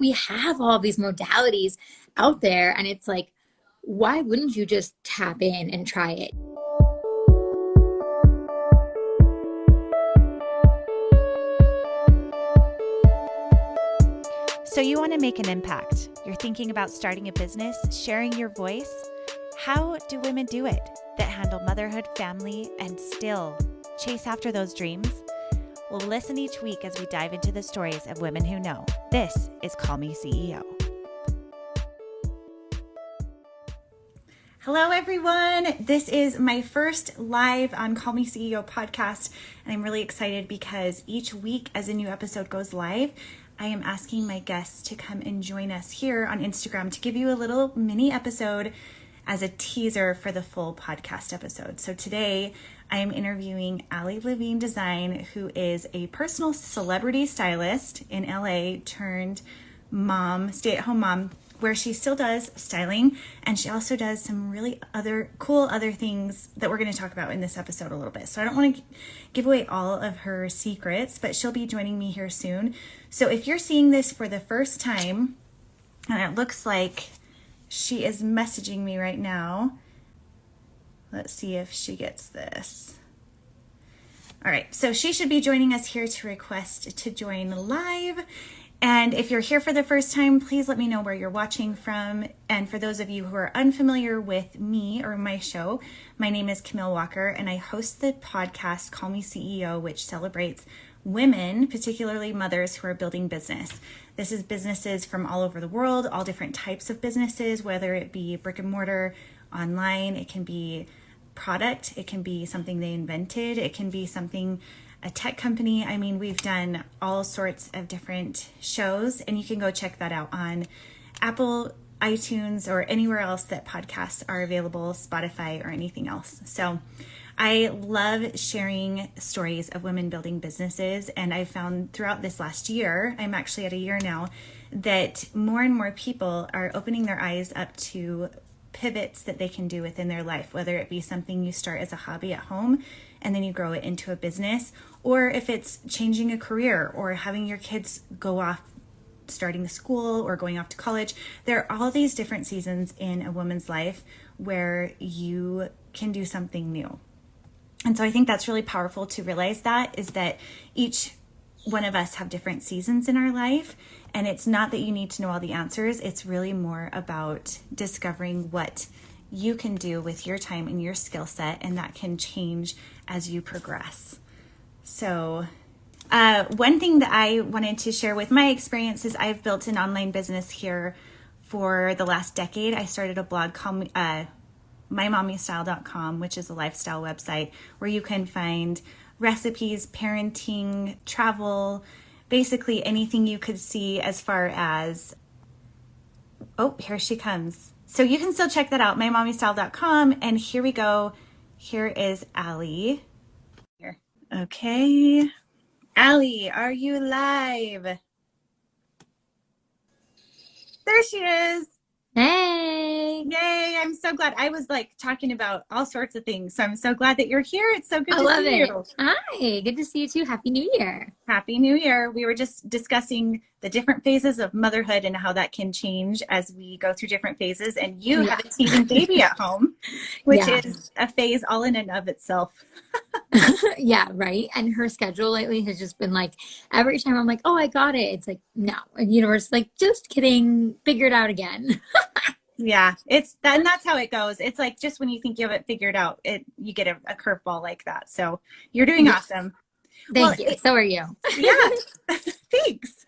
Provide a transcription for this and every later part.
we have all these modalities out there, and it's like, why wouldn't you just tap in and try it? So you want to make an impact. You're thinking about starting a business, sharing your voice. How do women do it that handle motherhood, family, and still chase after those dreams? Well, listen each week as we dive into the stories of women who know. This is Call Me CEO. Hello, everyone. This is my first live on Call Me CEO podcast, and I'm really excited because each week as a new episode goes live, I am asking my guests to come and join us here on Instagram to give you a little mini episode as a teaser for the full podcast episode. So today I am interviewing Levine Design, who is a personal celebrity stylist in LA turned mom, stay-at-home mom, where she still does styling, and she also does some really cool other things that we're going to talk about in this episode a little bit. So I don't want to give away all of her secrets, but she'll be joining me here soon. So if you're seeing this for the first time, and it looks like she is messaging me right now. Let's see if she gets this. All right, so she should be joining us here to request to join live. And if you're here for the first time, please let me know where you're watching from. And for those of you who are unfamiliar with me or my show, my name is Camille Walker, and I host the podcast Call Me CEO, which celebrates women, particularly mothers who are building business. This is businesses from all over the world, all different types of businesses, whether it be brick and mortar, online, it can be product, it can be something they invented, it can be something, a tech company. I mean, we've done all sorts of different shows, and you can go check that out on Apple, iTunes, or anywhere else that podcasts are available, Spotify, or anything else. So I love sharing stories of women building businesses, and I found throughout this last year, I'm actually at a year now, that more and more people are opening their eyes up to pivots that they can do within their life, whether it be something you start as a hobby at home and then you grow it into a business, or if it's changing a career or having your kids go off starting the school or going off to college. There are all these different seasons in a woman's life where you can do something new. And so I think that's really powerful to realize that each one of us have different seasons in our life. And it's not that you need to know all the answers. It's really more about discovering what you can do with your time and your skill set, and that can change as you progress. So one thing that I wanted to share with my experience is I've built an online business here for the last decade. I started a blog called mymommystyle.com, which is a lifestyle website where you can find recipes, parenting, travel, basically anything you could see as far as, oh, here she comes. So you can still check that out, mymommystyle.com. And here we go. Here is Allie. Here. Okay. Allie, are you live? There she is. Hey! Yay, I'm so glad. I was like talking about all sorts of things, so I'm so glad that you're here. It's so good to see you. Hi, good to see you too. Happy New Year. Happy New Year. We were just discussing the different phases of motherhood and how that can change as we go through different phases. And you have a teething baby at home, which is a phase all in and of itself. Yeah, right. And her schedule lately has just been like, every time I'm like, oh, I got it. It's like, no. And the universe is like, just kidding. Figure it out again. Yeah, and that's how it goes. It's like just when you think you have it figured out, you get a curveball like that. So you're doing awesome. Thank you. So are you. Yeah, thanks.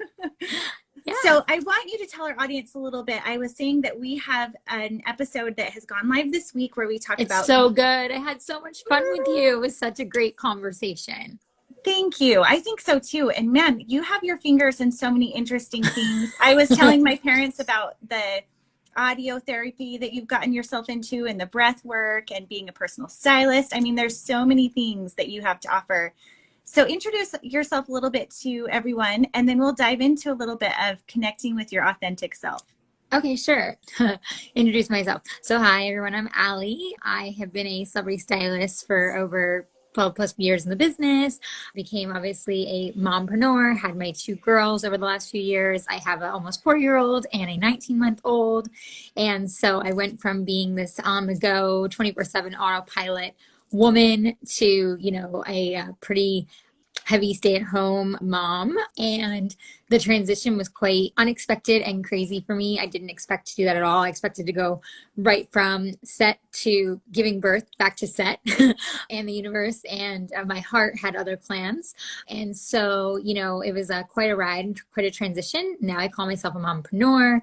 Yeah. So I want you to tell our audience a little bit. I was saying that we have an episode that has gone live this week where we talk about. It's so good. I had so much fun with you. It was such a great conversation. Thank you. I think so too. And man, you have your fingers in so many interesting things. I was telling my parents about the audio therapy that you've gotten yourself into and the breath work and being a personal stylist. I mean, there's so many things that you have to offer. So introduce yourself a little bit to everyone, and then we'll dive into a little bit of connecting with your authentic self. Okay, sure. Introduce myself. So hi, everyone. I'm Allie. I have been a celebrity stylist for over 12 plus years in the business, became obviously a mompreneur, had my 2 girls over the last few years. I have an almost 4-year-old and a 19-month-old. And so I went from being this on the go 24/7 autopilot woman to, a pretty heavy stay-at-home mom, and the transition was quite unexpected and crazy for me. I didn't expect to do that at all. I expected to go right from set to giving birth back to set and the universe, and my heart had other plans. And so, it was quite a ride and quite a transition. Now I call myself a mompreneur,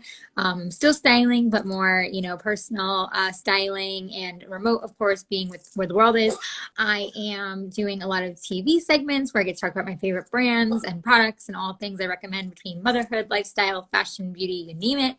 still styling, but more, personal styling, and remote, of course, being with where the world is. I am doing a lot of TV segments where I get to talk about my favorite brands and products and all things I recommend between motherhood, lifestyle, fashion, beauty, you name it.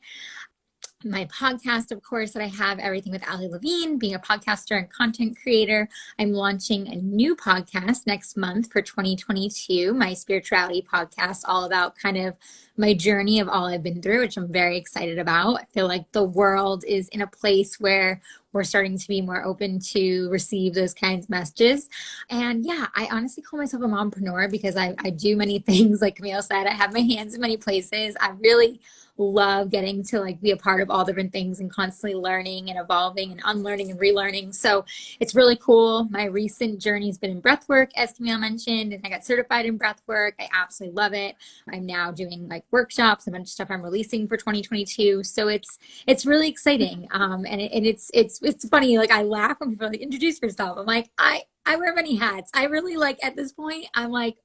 My podcast, of course, that I have, Everything with Levine, being a podcaster and content creator. I'm launching a new podcast next month for 2022, my spirituality podcast, all about kind of my journey of all I've been through, which I'm very excited about. I feel like the world is in a place where we're starting to be more open to receive those kinds of messages. And yeah, I honestly call myself a mompreneur because I do many things. Like Camille said, I have my hands in many places. I really love getting to be a part of all different things and constantly learning and evolving and unlearning and relearning. So it's really cool. My recent journey has been in breath work, as Camille mentioned, and I got certified in breath work. I absolutely love it. I'm now doing workshops, a bunch of stuff I'm releasing for 2022. So it's really exciting. And it's funny. I laugh when people introduce yourself. I'm like, I wear many hats. I really at this point, I'm like,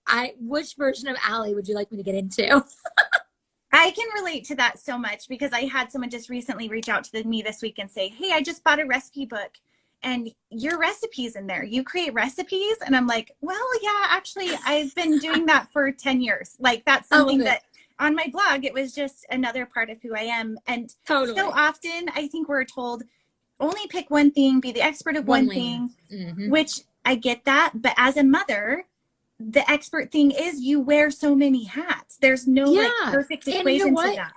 which version of Allie would you like me to get into? I can relate to that so much because I had someone just recently reach out to me this week and say, hey, I just bought a recipe book and your recipes in there. You create recipes? And I'm like, well, yeah, actually, I've been doing that for 10 years. That's something that on my blog, it was just another part of who I am. And so often I think we're told only pick one thing, be the expert of one thing, which I get that. But as a mother, the expert thing is you wear so many hats. There's no perfect equation to that.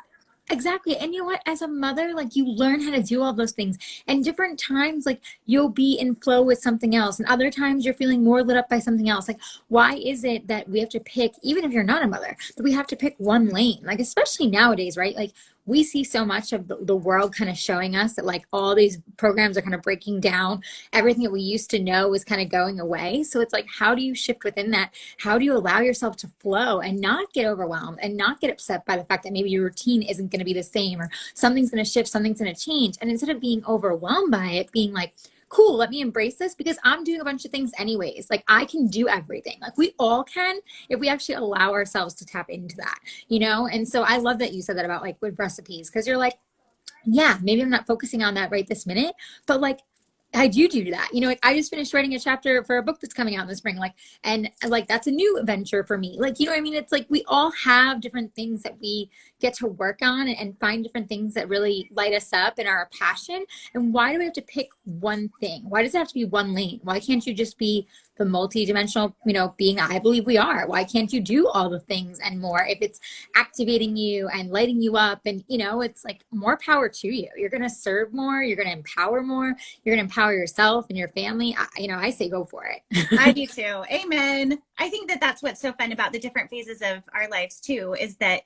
Exactly. And you know what? As a mother, you learn how to do all those things. And different times, you'll be in flow with something else. And other times you're feeling more lit up by something else. Why is it that we have to pick, even if you're not a mother, that we have to pick one lane? Especially nowadays, right? We see so much of the world kind of showing us that all these programs are kind of breaking down. Everything that we used to know is kind of going away. So it's how do you shift within that? How do you allow yourself to flow and not get overwhelmed and not get upset by the fact that maybe your routine isn't going to be the same, or something's going to shift, something's going to change. And instead of being overwhelmed by it, being cool, let me embrace this because I'm doing a bunch of things anyways. I can do everything. We all can if we actually allow ourselves to tap into that, And so I love that you said that about with recipes, because you're yeah, maybe I'm not focusing on that right this minute, but I do that. I just finished writing a chapter for a book that's coming out in the spring, and that's a new adventure for me. You know what I mean? It's we all have different things that we get to work on and find different things that really light us up and are a passion. And why do we have to pick one thing? Why does it have to be one lane? Why can't you just be the multi-dimensional, being I believe we are? Why can't you do all the things and more if it's activating you and lighting you up? And, it's more power to you. You're going to serve more. You're going to empower more. You're going to empower yourself and your family. I say go for it. I do too. Amen. I think that's what's so fun about the different phases of our lives too, is that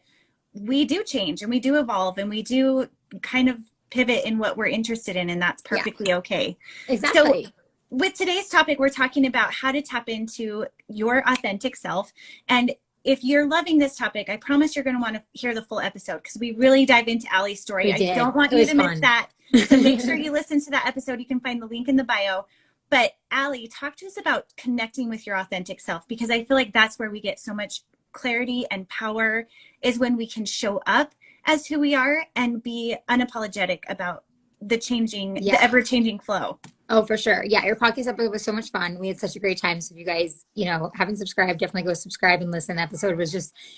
we do change and we do evolve and we do kind of pivot in what we're interested in, and that's perfectly okay. Exactly. So with today's topic, we're talking about how to tap into your authentic self. And if you're loving this topic, I promise you're going to want to hear the full episode because we really dive into Allie's story. I don't want you to miss that. So make sure you listen to that episode. You can find the link in the bio. But Allie, talk to us about connecting with your authentic self, because I feel like that's where we get so much clarity and power, is when we can show up as who we are and be unapologetic about the ever-changing flow. Oh, for sure. Yeah, your podcast episode was so much fun. We had such a great time. So if you guys, haven't subscribed, definitely go subscribe and listen. The episode was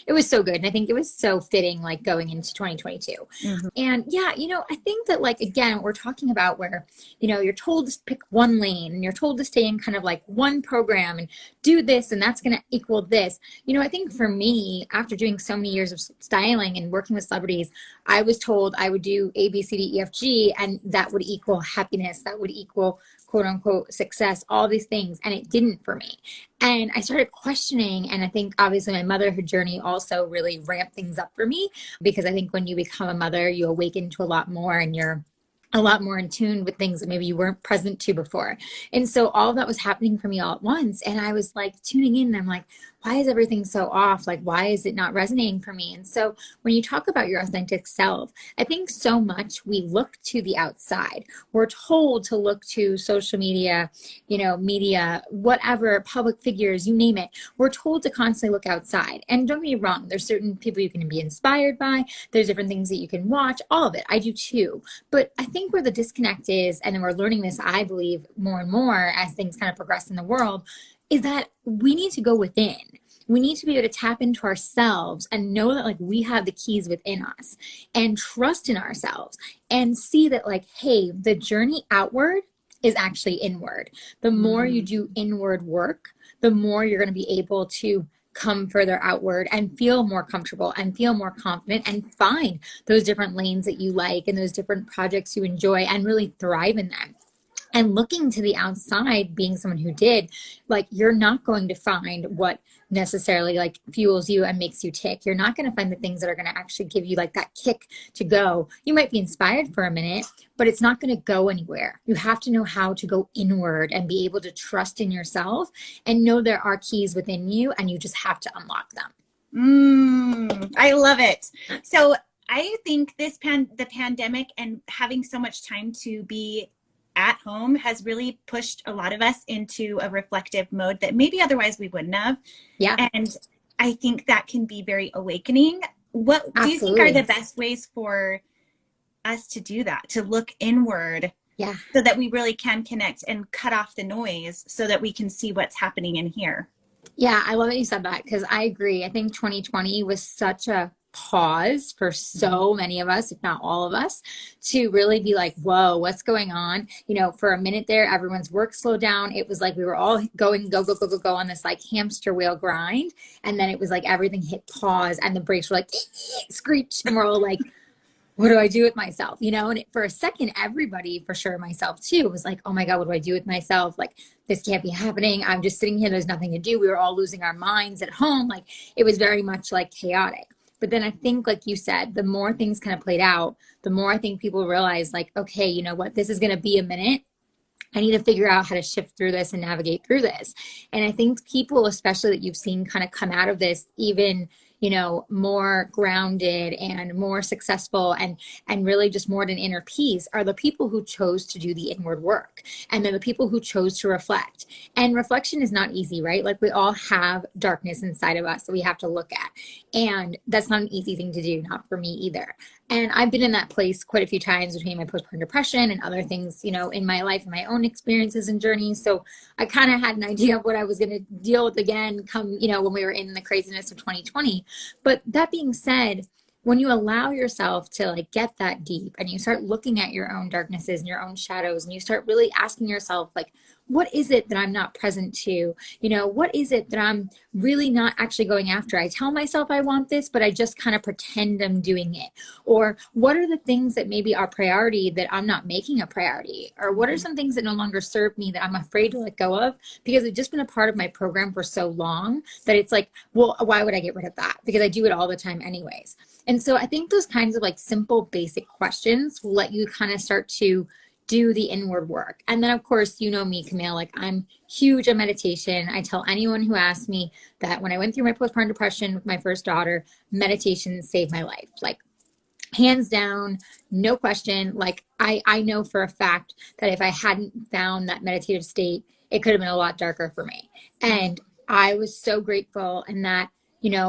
it was so good. And I think it was so fitting, going into 2022. Mm-hmm. And yeah, I think that again, we're talking about where, you're told to pick one lane and you're told to stay in kind of one program and do this, and that's going to equal this. I think for me, after doing so many years of styling and working with celebrities, I was told I would do A, B, C, D, E, F, G, and that would equal happiness. That would equal financial quote unquote success, all these things. And it didn't for me. And I started questioning. And I think obviously my motherhood journey also really ramped things up for me, because I think when you become a mother, you awaken to a lot more, and you're a lot more in tune with things that maybe you weren't present to before. And so all of that was happening for me all at once. And I was like tuning in, and I'm like, why is everything so off? Like, why is it not resonating for me? And so when you talk about your authentic self, I think so much we look to the outside. We're told to look to social media, media, whatever, public figures, you name it. We're told to constantly look outside. And don't get me wrong, there's certain people you can be inspired by. There's different things that you can watch, all of it. I do too. But I think where the disconnect is, and we're learning this, I believe, more and more as things kind of progress in the world, is that we need to go within. We need to be able to tap into ourselves and know that like we have the keys within us, and trust in ourselves, and see that like, hey, the journey outward is actually inward. The more you do inward work, the more you're going to be able to come further outward and feel more comfortable and feel more confident and find those different lanes that you like and those different projects you enjoy and really thrive in them. And looking to the outside, being someone who did, like, you're not going to find what necessarily like fuels you and makes you tick. You're not going to find the things that are going to actually give you like that kick to go. You might be inspired for a minute, but it's not going to go anywhere. You have to know how to go inward and be able to trust in yourself and know there are keys within you, and you just have to unlock them. I love it. So I think the pandemic and having so much time to be at home has really pushed a lot of us into a reflective mode that maybe otherwise we wouldn't have. Yeah. And I think that can be very awakening. What do you think are the best ways for us to do that, to look inward? Yeah. So that we really can connect and cut off the noise so that we can see what's happening in here. Yeah, I love that you said that, because I agree. I think 2020 was such a pause for so many of us, if not all of us, to really be like, whoa, what's going on? For a minute there, everyone's work slowed down. It was like we were all going, go on this like hamster wheel grind. And then it was like everything hit pause and the brakes were like screech. And we're all like, what do I do with myself? And for a second, everybody, for sure, myself too, was like, oh my God, what do I do with myself? Like, this can't be happening. I'm just sitting here. There's nothing to do. We were all losing our minds at home. Like, it was very much like chaotic. But then I think, like you said, the more things kind of played out, the more I think people realized like, okay, you know what, this is going to be a minute. I need to figure out how to shift through this and navigate through this. And I think people, especially that you've seen kind of come out of this, even, more grounded and more successful and really just more at an inner peace, are the people who chose to do the inward work. And they're the people who chose to reflect. And reflection is not easy, right? Like, we all have darkness inside of us that we have to look at. And that's not an easy thing to do, not for me either. And I've been in that place quite a few times between my postpartum depression and other things, in my life and my own experiences and journeys. So I kind of had an idea of what I was going to deal with again come, when we were in the craziness of 2020. But that being said, when you allow yourself to like get that deep and you start looking at your own darknesses and your own shadows, and you start really asking yourself, like, what is it that I'm not present to? What is it that I'm really not actually going after? I tell myself I want this, but I just kind of pretend I'm doing it. Or what are the things that maybe are priority that I'm not making a priority? Or what are some things that no longer serve me that I'm afraid to let go of because it's just been a part of my program for so long that it's like, well, why would I get rid of that? Because I do it all the time anyways. And so I think those kinds of like simple, basic questions will let you kind of start to do the inward work. And then, of course, me, Camille, like, I'm huge on meditation. I tell anyone who asks me that when I went through my postpartum depression with my first daughter, meditation saved my life. Like, hands down, no question. Like, I know for a fact that if I hadn't found that meditative state, it could have been a lot darker for me. And I was so grateful, and that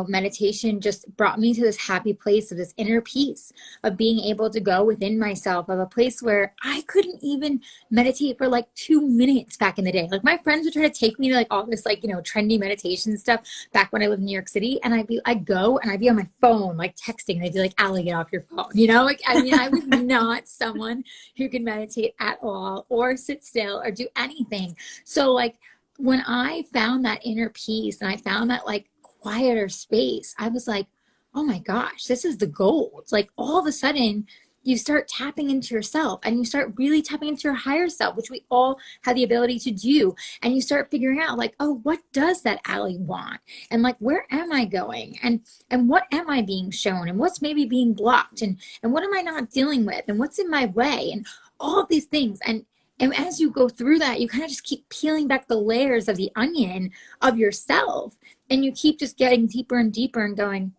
meditation just brought me to this happy place of this inner peace of being able to go within myself, of a place where I couldn't even meditate for like 2 minutes back in the day. Like, my friends would try to take me to like all this like, trendy meditation stuff back when I lived in New York City. And I'd go and I'd be on my phone, like texting. And they'd be like, Allie, get off your phone. I was not someone who could meditate at all or sit still or do anything. So like, when I found that inner peace and I found that like quieter space, I was like, oh my gosh, this is the gold. Like, all of a sudden you start tapping into yourself and you start really tapping into your higher self, which we all have the ability to do. And you start figuring out like, oh, what does that Allie want? And like, where am I going? And what am I being shown? And what's maybe being blocked? And what am I not dealing with? And what's in my way? And all of these things. And as you go through that, you kind of just keep peeling back the layers of the onion of yourself. And you keep just getting deeper and deeper and going,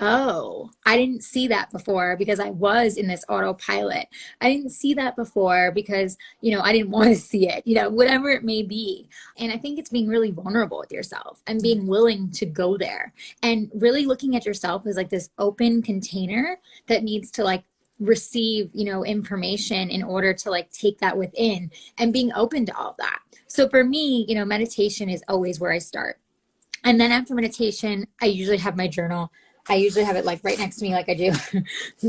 oh, I didn't see that before because I was in this autopilot. I didn't see that before because, I didn't want to see it, whatever it may be. And I think it's being really vulnerable with yourself and being willing to go there and really looking at yourself as like this open container that needs to like receive, information in order to like take that within and being open to all of that. So for me, meditation is always where I start. And then after meditation, I usually have my journal. I usually have it like right next to me, like I do.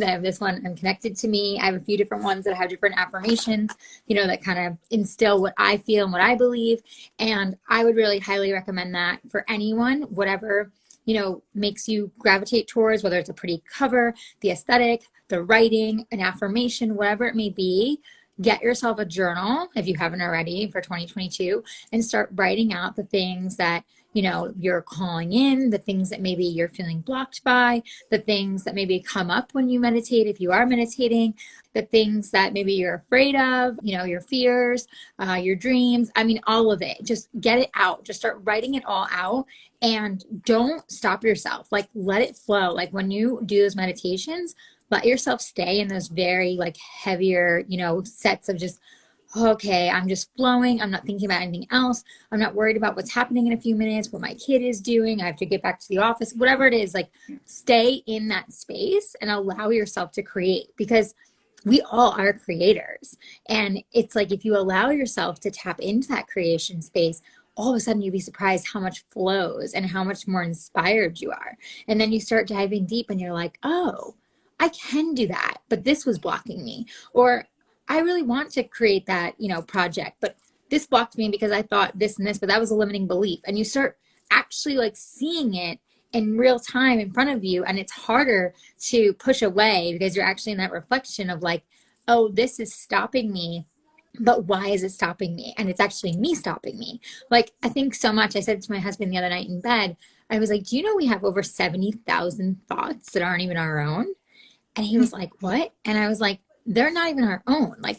I have this one connected to me. I have a few different ones that have different affirmations, that kind of instill what I feel and what I believe. And I would really highly recommend that for anyone, whatever, makes you gravitate towards, whether it's a pretty cover, the aesthetic, the writing, an affirmation, whatever it may be. Get yourself a journal if you haven't already for 2022 and start writing out the things that you're calling in, the things that maybe you're feeling blocked by, the things that maybe come up when you meditate, if you are meditating, the things that maybe you're afraid of, your fears, your dreams. I mean, all of it. Just get it out. Just start writing it all out and don't stop yourself. Like, let it flow. Like when you do those meditations, let yourself stay in those very like heavier, sets of just, okay, I'm just flowing. I'm not thinking about anything else. I'm not worried about what's happening in a few minutes, what my kid is doing. I have to get back to the office, whatever it is, like stay in that space and allow yourself to create because we all are creators. And it's like, if you allow yourself to tap into that creation space, all of a sudden you'd be surprised how much flows and how much more inspired you are. And then you start diving deep and you're like, oh, I can do that, but this was blocking me. Or I really want to create that, project, but this blocked me because I thought this and this, but that was a limiting belief. And you start actually like seeing it in real time in front of you. And it's harder to push away because you're actually in that reflection of like, oh, this is stopping me. But why is it stopping me? And it's actually me stopping me. Like, I think so much. I said to my husband the other night in bed, I was like, do you know we have over 70,000 thoughts that aren't even our own? And he was like, what? And I was like, they're not even our own. Like,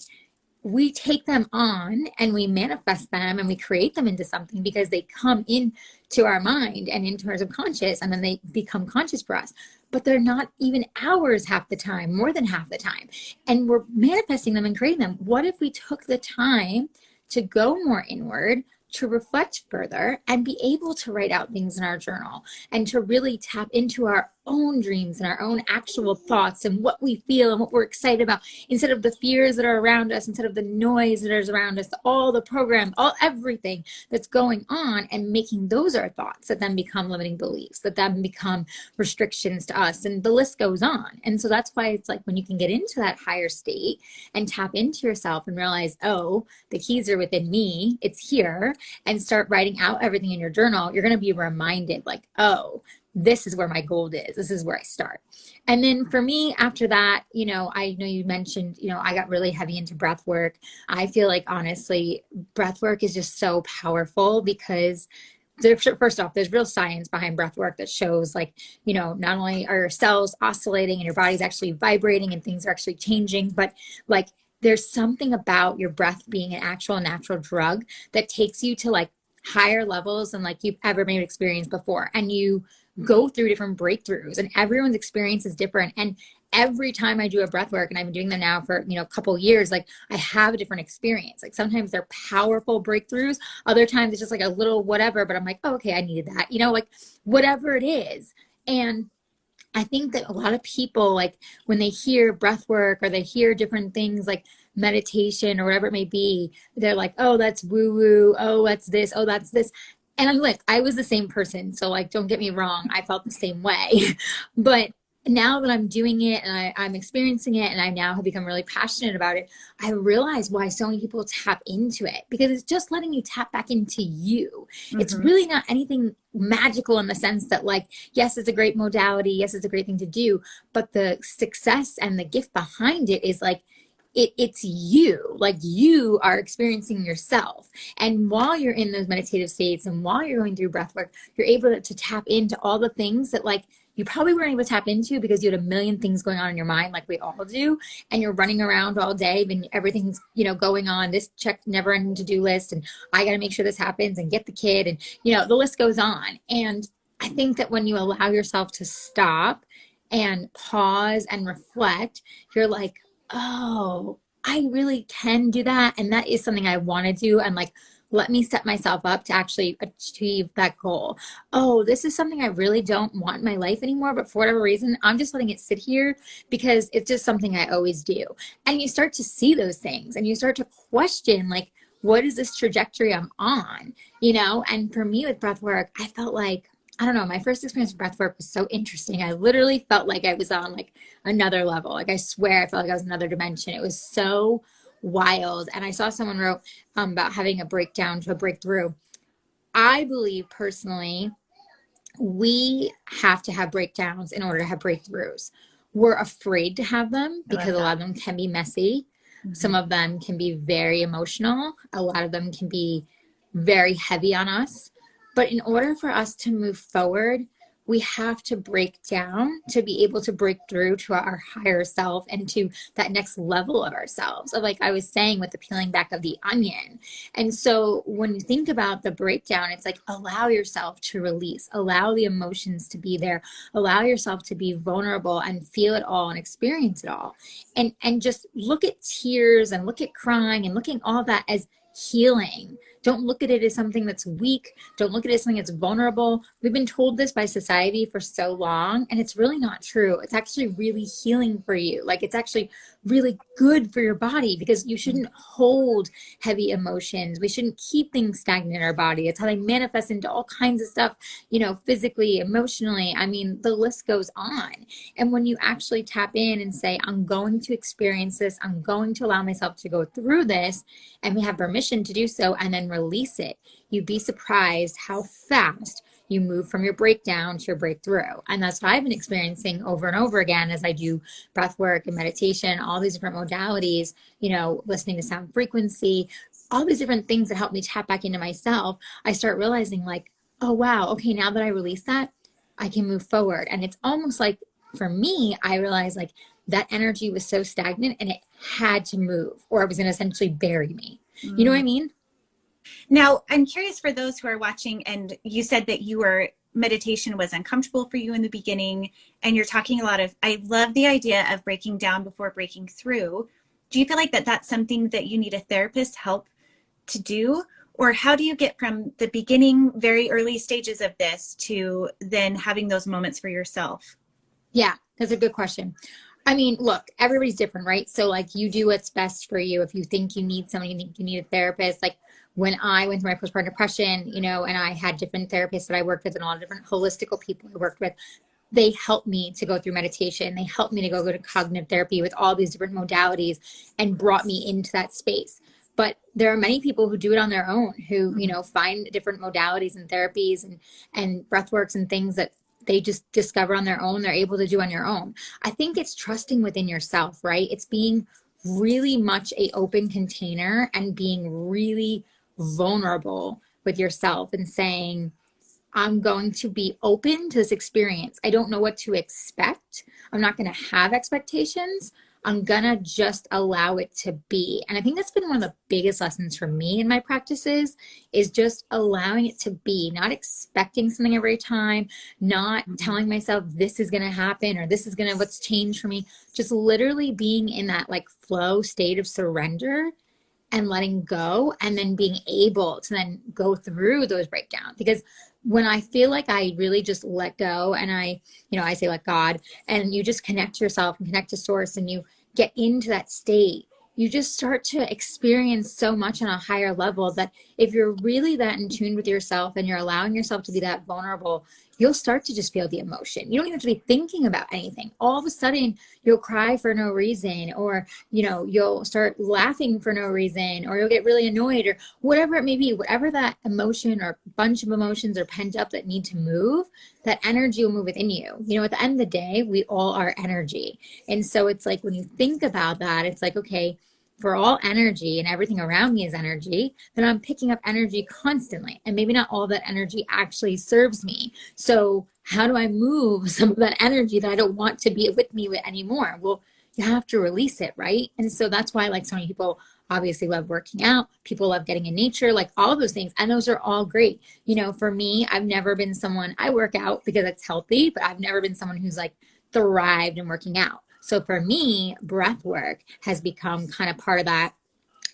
we take them on and we manifest them and we create them into something because they come into our mind and into our subconscious and then they become conscious for us. But they're not even ours half the time, more than half the time. And we're manifesting them and creating them. What if we took the time to go more inward, to reflect further and be able to write out things in our journal and to really tap into our own dreams and our own actual thoughts and what we feel and what we're excited about instead of the fears that are around us, instead of the noise that is around us, all the program, everything that's going on, and making those our thoughts that then become limiting beliefs, that then become restrictions to us, and the list goes on. And so that's why it's like when you can get into that higher state and tap into yourself and realize, oh, the keys are within me, it's here, and start writing out everything in your journal, you're going to be reminded like, oh, this is where my gold is. This is where I start. And then for me, after that, I know you mentioned, I got really heavy into breath work. I feel like, honestly, breath work is just so powerful because first off, there's real science behind breath work that shows like, not only are your cells oscillating and your body's actually vibrating and things are actually changing, but like there's something about your breath being an actual natural drug that takes you to like higher levels than like you've ever maybe experienced before. And you go through different breakthroughs and everyone's experience is different. And every time I do a breath work, and I've been doing them now for, a couple years, like I have a different experience. Like sometimes they're powerful breakthroughs. Other times it's just like a little whatever, but I'm like, oh, okay, I needed that, like whatever it is. And I think that a lot of people, like when they hear breath work or they hear different things like meditation or whatever it may be, they're like, oh, that's woo woo. Oh, that's this. Oh, that's this. And I'm like, I was the same person. So like, don't get me wrong. I felt the same way, but now that I'm doing it and I'm experiencing it and I now have become really passionate about it, I realize why so many people tap into it, because it's just letting you tap back into you. It's Mm-hmm. really not anything magical in the sense that, like, yes, it's a great modality. Yes, it's a great thing to do. But the success and the gift behind it is like, it's you, like you are experiencing yourself. And while you're in those meditative states and while you're going through breath work, you're able to tap into all the things that, like, you probably weren't able to tap into because you had a million things going on in your mind, like we all do. And you're running around all day and everything's, going on, this check never ending to-do list. And I got to make sure this happens and get the kid. And, the list goes on. And I think that when you allow yourself to stop and pause and reflect, you're like, oh, I really can do that. And that is something I want to do. And, like, let me set myself up to actually achieve that goal. Oh, this is something I really don't want in my life anymore, but for whatever reason, I'm just letting it sit here because it's just something I always do. And you start to see those things and you start to question, like, what is this trajectory I'm on? And for me with breath work, I felt like, I don't know, my first experience with breath work was so interesting. I literally felt like I was on, like, another level. Like, I swear I felt like I was in another dimension. It was so wild. And I saw someone wrote about having a breakdown to a breakthrough. I believe personally, we have to have breakdowns in order to have breakthroughs. We're afraid to have them I love because a lot that. of them can be messy. Mm-hmm. Some of them can be very emotional. A lot of them can be very heavy on us. But in order for us to move forward, we have to break down to be able to break through to our higher self and to that next level of ourselves, of, like I was saying, with the peeling back of the onion. And so when you think about the breakdown, it's like, allow yourself to release, allow the emotions to be there, allow yourself to be vulnerable and feel it all and experience it all. And just look at tears and look at crying and looking all that as healing. Don't look at it as something that's weak. Don't look at it as something that's vulnerable. We've been told this by society for so long, and it's really not true. It's actually really healing for you. Like, it's actually really good for your body, because you shouldn't hold heavy emotions. We shouldn't keep things stagnant in our body. It's how they manifest into all kinds of stuff, physically, emotionally. I mean, the list goes on. And when you actually tap in and say, I'm going to experience this, I'm going to allow myself to go through this, and we have permission to do so, and then release it, you'd be surprised how fast you move from your breakdown to your breakthrough. And that's what I've been experiencing over and over again as I do breath work and meditation, all these different modalities, listening to sound frequency, all these different things that help me tap back into myself. I start realizing, like, oh, wow, okay, now that I release that, I can move forward. And it's almost like, for me, I realized, like, that energy was so stagnant and it had to move or it was going to essentially bury me. You know what I mean? Now, I'm curious for those who are watching, and you said that meditation was uncomfortable for you in the beginning, and you're talking a lot of, I love the idea of breaking down before breaking through. Do you feel like that's something that you need a therapist help to do? Or how do you get from the beginning, very early stages of this to then having those moments for yourself? Yeah, that's a good question. I mean, look, everybody's different, right? So, like, you do what's best for you. If you think you need somebody, you think you need a therapist. Like, when I went through my postpartum depression, and I had different therapists that I worked with and a lot of different holistical people I worked with, they helped me to go through meditation. They helped me to go to cognitive therapy with all these different modalities and brought me into that space. But there are many people who do it on their own, who, find different modalities and therapies and breathworks and things that they just discover on their own, they're able to do on your own. I think it's trusting within yourself, right? It's being really much a open container and being really vulnerable with yourself and saying, I'm going to be open to this experience. I don't know what to expect. I'm not going to have expectations. I'm going to just allow it to be. And I think that's been one of the biggest lessons for me in my practices, is just allowing it to be, not expecting something every time, not telling myself this is going to happen or this is going to what's changed for me. Just literally being in that, like, flow state of surrender and letting go, and then being able to then go through those breakdowns. Because when I feel like I really just let go, and I say let God, and you just connect to yourself and connect to source, and you get into that state, you just start to experience so much on a higher level that if you're really that in tune with yourself and you're allowing yourself to be that vulnerable, you'll start to just feel the emotion. You don't even have to be thinking about anything. All of a sudden, you'll cry for no reason, or, you'll start laughing for no reason, or you'll get really annoyed, or whatever it may be, whatever that emotion or bunch of emotions are pent up that need to move, that energy will move within you. At the end of the day, we all are energy. And so it's like, when you think about that, it's like, okay, for all energy and everything around me is energy, then I'm picking up energy constantly. And maybe not all that energy actually serves me. So how do I move some of that energy that I don't want to be with me anymore? Well, you have to release it, right? And so that's why, like, so many people obviously love working out. People love getting in nature, like all of those things. And those are all great. For me, I've never been someone, I work out because it's healthy, but I've never been someone who's like thrived in working out. So for me, breath work has become kind of part of that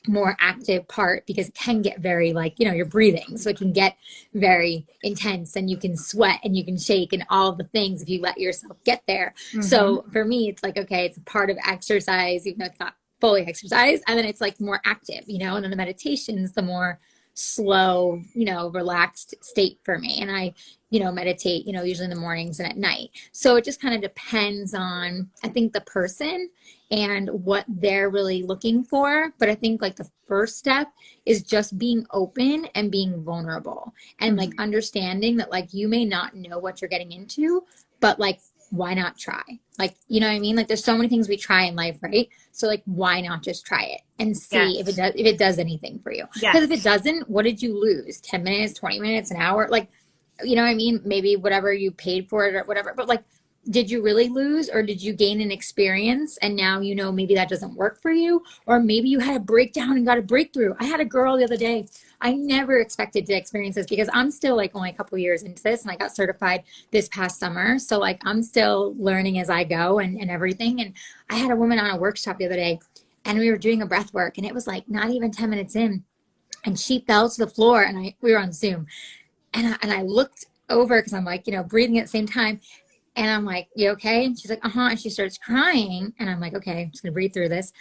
more active part, because it can get very you're breathing. So it can get very intense, and you can sweat and you can shake and all the things if you let yourself get there. Mm-hmm. So for me, it's like, okay, it's a part of exercise, even though it's not fully exercise. And then it's like more active, and then the meditation's the more slow, relaxed state for me. And I, meditate, usually in the mornings and at night. So it just kind of depends on, I think, the person and what they're really looking for. But I think like the first step is just being open and being vulnerable, and like understanding that like you may not know what you're getting into, but like, why not try? Like, you know what I mean? Like, there's so many things we try in life, right? So like, why not just try it and see if it does anything for you? Because if it doesn't, what did you lose? 10 minutes, 20 minutes, an hour? Like, you know what I mean? Maybe whatever you paid for it or whatever, but like, did you really lose, or did you gain an experience and now maybe that doesn't work for you? Or maybe you had a breakdown and got a breakthrough. I had a girl the other day. I never expected to experience this, because I'm still like only a couple years into this, and I got certified this past summer. So like, I'm still learning as I go and everything. And I had a woman on a workshop the other day, and we were doing a breath work, and it was like not even 10 minutes in, and she fell to the floor, and we were on Zoom, and I looked over, because I'm like, breathing at the same time. And I'm like, you okay? And she's like, uh-huh. And she starts crying. And I'm like, okay, I'm just going to breathe through this.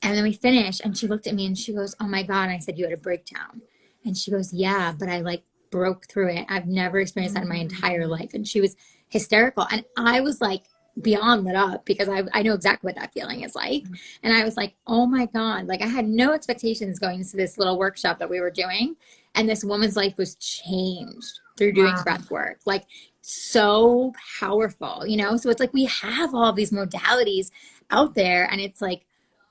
And then we finish. And she looked at me and she goes, oh my God. And I said, you had a breakdown. And she goes, yeah, but I like broke through it. I've never experienced that in my entire life. And she was hysterical. And I was like beyond lit up, because I know exactly what that feeling is like. And I was like, oh my God. Like, I had no expectations going to this little workshop that we were doing. And this woman's life was changed through doing breath work. Like, so powerful, So it's like, we have all these modalities out there, and it's like,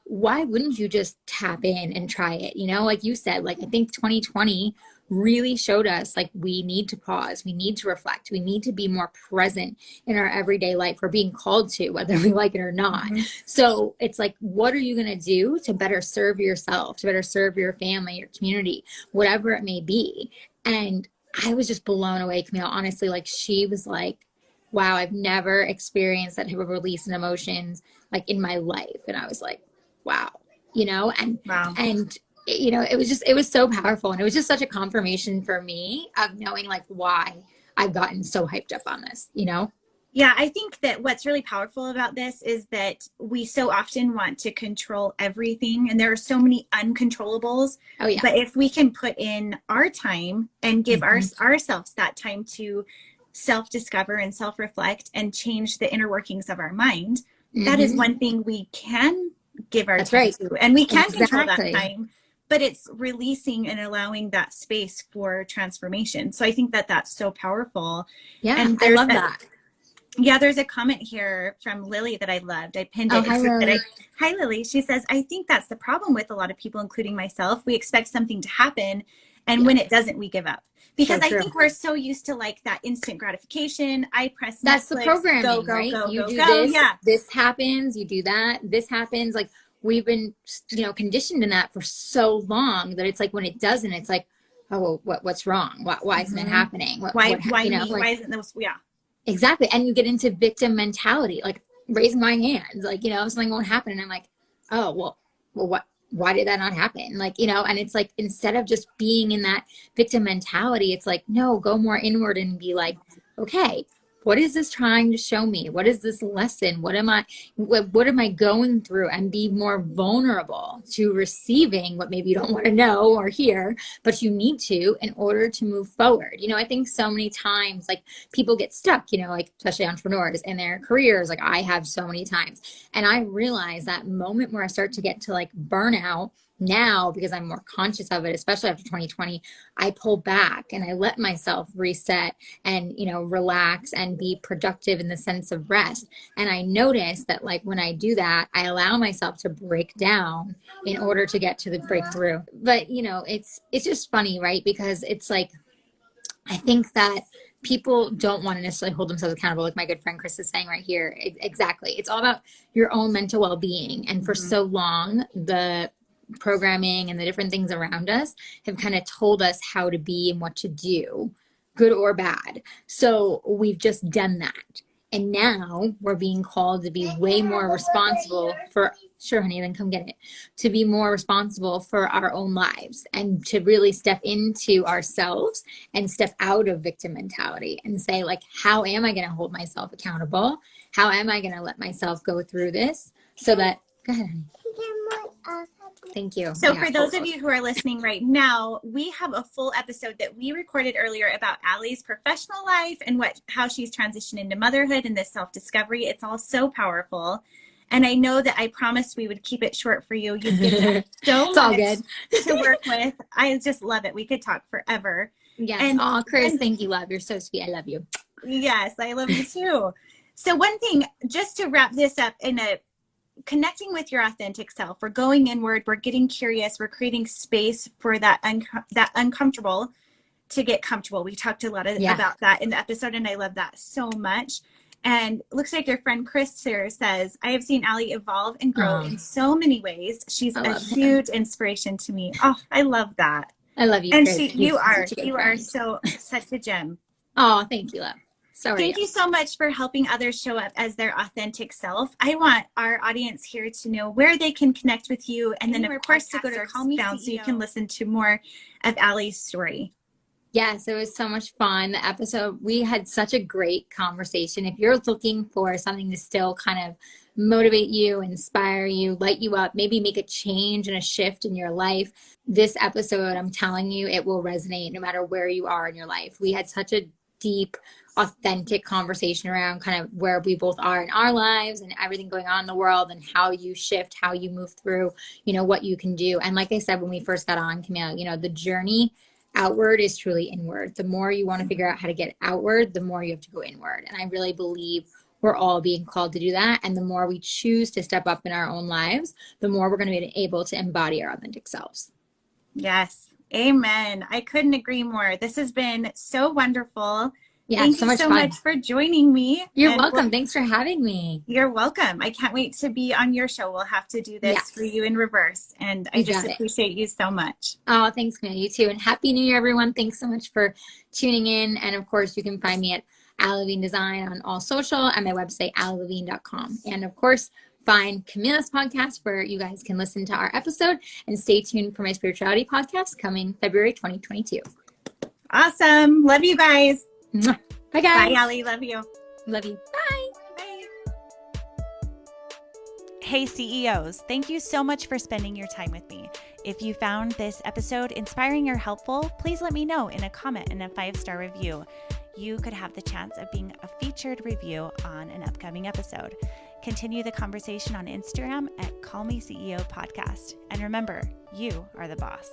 why wouldn't you just tap in and try it? Like you said, like, I think 2020 really showed us, like, we need to pause, we need to reflect, we need to be more present in our everyday life. We're being called to, whether we like it or not. Mm-hmm. So it's like, what are you going to do to better serve yourself, to better serve your family, your community, whatever it may be? And I was just blown away, Camille. Honestly, like, she was like, wow, I've never experienced that type of release in emotions like in my life. And I was like, wow, and it was so powerful. And it was just such a confirmation for me of knowing like why I've gotten so hyped up on this, Yeah, I think that what's really powerful about this is that we so often want to control everything, and there are so many uncontrollables. Oh, yeah. But if we can put in our time and give ourselves that time to self-discover and self-reflect and change the inner workings of our mind, that is one thing we can give our time to. And we can control that time, but it's releasing and allowing that space for transformation. So I think that that's so powerful. Yeah, and I love that. Yeah, there's a comment here from Lily that I loved. I pinned it. Hi, Lily. Hi, Lily. She says, I think that's the problem with a lot of people, including myself. We expect something to happen, and when it doesn't, we give up. Because I think we're so used to like that instant gratification. I press That's Netflix, the programming, go, right? Go, you go, do go. this, yeah. This happens, you do that, this happens. Like, we've been, conditioned in that for so long that it's like, when it doesn't, it's like, oh, well, what's wrong? Why isn't it happening? Why isn't this? Yeah. Exactly. And you get into victim mentality, like raising my hand, like, something won't happen. And I'm like, oh, well, what, why did that not happen? Like, and it's like, instead of just being in that victim mentality, it's like, no, go more inward and be like, okay, what is this trying to show me? What is this lesson? What am I going through? And be more vulnerable to receiving what maybe you don't want to know or hear, but you need to in order to move forward. I think so many times like people get stuck, like especially entrepreneurs in their careers, like I have so many times. And I realize that moment where I start to get to like burnout now, because I'm more conscious of it, especially after 2020, I pull back and I let myself reset and, relax and be productive in the sense of rest. And I notice that like when I do that, I allow myself to break down in order to get to the breakthrough. But, it's just funny, right? Because it's like, I think that people don't want to necessarily hold themselves accountable, like my good friend Chris is saying right here. Exactly. It's all about your own mental well-being. And for so long, the programming and the different things around us have kind of told us how to be and what to do, good or bad. So we've just done that. And now we're being called to be way more responsible for, sure, honey, then come get it, to be more responsible for our own lives and to really step into ourselves and step out of victim mentality and say, like, how am I going to hold myself accountable? How am I going to let myself go through this so that, go ahead, honey. Thank you. So for those of you who are listening right now, we have a full episode that we recorded earlier about Allie's professional life and how she's transitioned into motherhood and this self-discovery. It's all so powerful. And I know that I promised we would keep it short for you. You've given so much to work with. I just love it. We could talk forever. Yes. Chris, thank you, love. You're so sweet. I love you. Yes, I love you too. So one thing, just to wrap this up connecting with your authentic self, we're going inward, we're getting curious, we're creating space for that uncomfortable to get comfortable. We talked a lot about that in the episode, and I love that so much. And looks like your friend Chris here says, I have seen Allie evolve and grow in so many ways. She's a huge inspiration to me. Oh, I love that. I love you, and Chris. You are such a gem. Oh, thank you, love. Thank you so much for helping others show up as their authentic self. I want our audience here to know where they can connect with you. And then, of course, to go to Call Me CEO so you can listen to more of Allie's story. Yes, it was so much fun. The episode, we had such a great conversation. If you're looking for something to still kind of motivate you, inspire you, light you up, maybe make a change and a shift in your life, this episode, I'm telling you, it will resonate no matter where you are in your life. We had such a deep, authentic conversation around kind of where we both are in our lives and everything going on in the world and how you shift, how you move through, what you can do. And like I said, when we first got on, Camille, the journey outward is truly inward. The more you want to figure out how to get outward, the more you have to go inward. And I really believe we're all being called to do that. And the more we choose to step up in our own lives, the more we're going to be able to embody our authentic selves. Yes. Amen. I couldn't agree more. This has been so wonderful. Yeah, Thank you so much for joining me. You're welcome. Thanks for having me. You're welcome. I can't wait to be on your show. We'll have to do this for you in reverse. And I just appreciate you so much. Oh, thanks, Camille. You too. And Happy New Year, everyone. Thanks so much for tuning in. And of course, you can find me at Levine Design on all social and my website, allevine.com. And of course, find Camilla's podcast where you guys can listen to our episode, and stay tuned for my spirituality podcast coming February 2022. Awesome. Love you guys. Bye, guys. Bye, Allie. Love you. Love you. Bye. Bye. Hey, CEOs. Thank you so much for spending your time with me. If you found this episode inspiring or helpful, please let me know in a comment and a 5-star review. You could have the chance of being a featured review on an upcoming episode. Continue the conversation on Instagram at Call Me CEO Podcast. And remember, you are the boss.